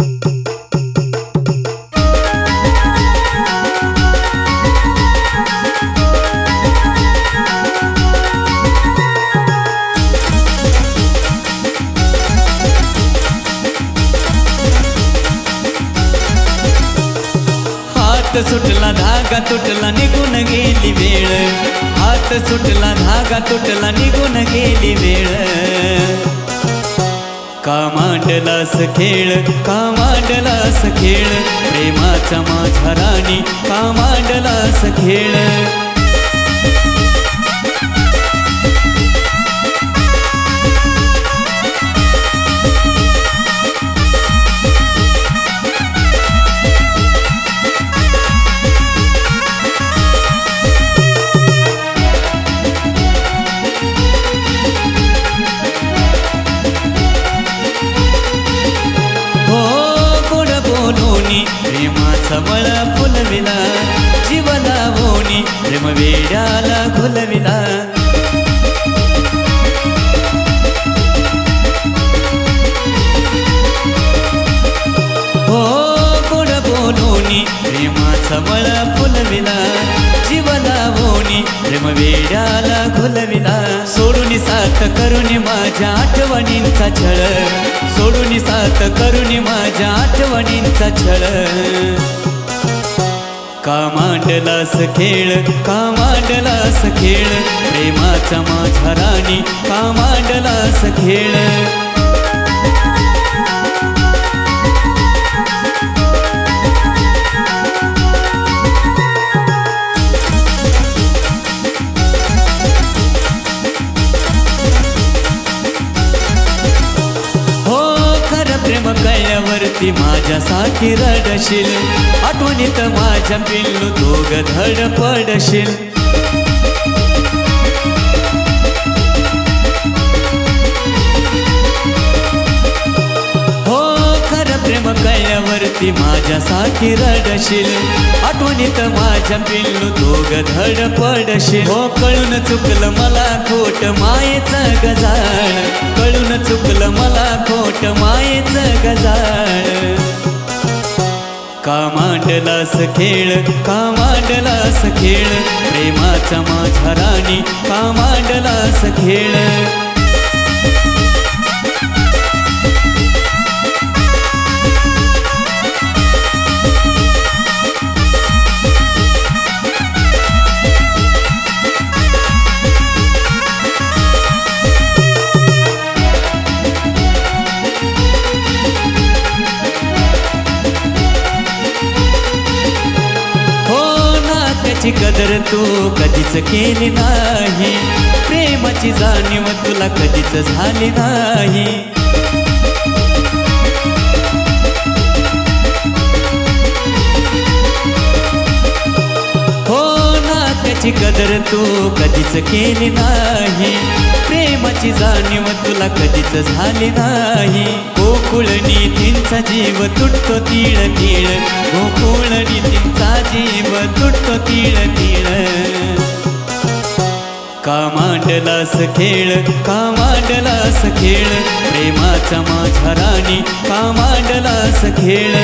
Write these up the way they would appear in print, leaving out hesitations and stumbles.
हात सुटला धागा तुटला निघून गेली वेळ, हात सुटला धागा तुटला निघून गेली वेळ। का मांडलास खेळ, का मांडलास खेळ, प्रेमाचा माझा राणी का मांडलास खेळ। प्रेमाचा मळा फुलविला, जीव लावोनी प्रेम वेड्याला घुलविला। हो गोड बोलूनी प्रेमाचा मळा फुलविला, जीव लावोनी प्रेम वेड्याला घुलविला। सोडून साथ करून माझ्या आठवणींचा छळ, सोडून साथ करून माझ्या आठवणींचा छळ। का मांडलास खेळ, का मांडलास खेळ, प्रेमाचा माझा राणी का मांडलास खेळ। प्रेम कळल्यावरती माझ्यासाठी रडशील, आठवणीत माझ्या पिल्लू दोघं धड पडशील। हो खरं प्रेम कळल्यावरती माझ्यासाठी रडशील, आठवणीत माझ्या पिल्लू दोघं धड पडशील। हो कळून चुकलं मला खोट मायेचं गजाळ, कळून चुकलं मला खोट मायेचं गजाळ। का मांडलास खेळ, का मांडलास खेळ, प्रेमाचा माझा राणी का मांडलास खेळ। प्रेमाची कदर तू कधीच केली नाही, प्रेमाची जाणीव तुला कधीच झाली नाही। हो नात्याची कदर तू कधीच केली नाही, प्रेमाची जाणीव तुला कधीच झाली नाही। गोकुळ नीतींचा जीव तुटतो तीळ तीळ, गोकुळ नीतींचा जीव तुटतो तीळ तीळ। का मांडलास खेळ, का मांडलास खेळ, प्रेमाचा माझा राणी का मांडलास खेळ।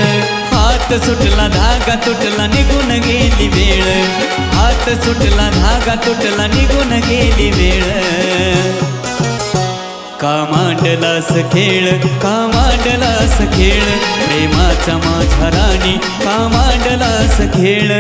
हात सुटला धागा तुटला निघून गेली वेळ, हात सुटला धागा तुटला निघून गेली वेळ। का मांडलास खेळ, का मांडलास खेळ, प्रेमाचा माझा राणी का मांडलास खेळ।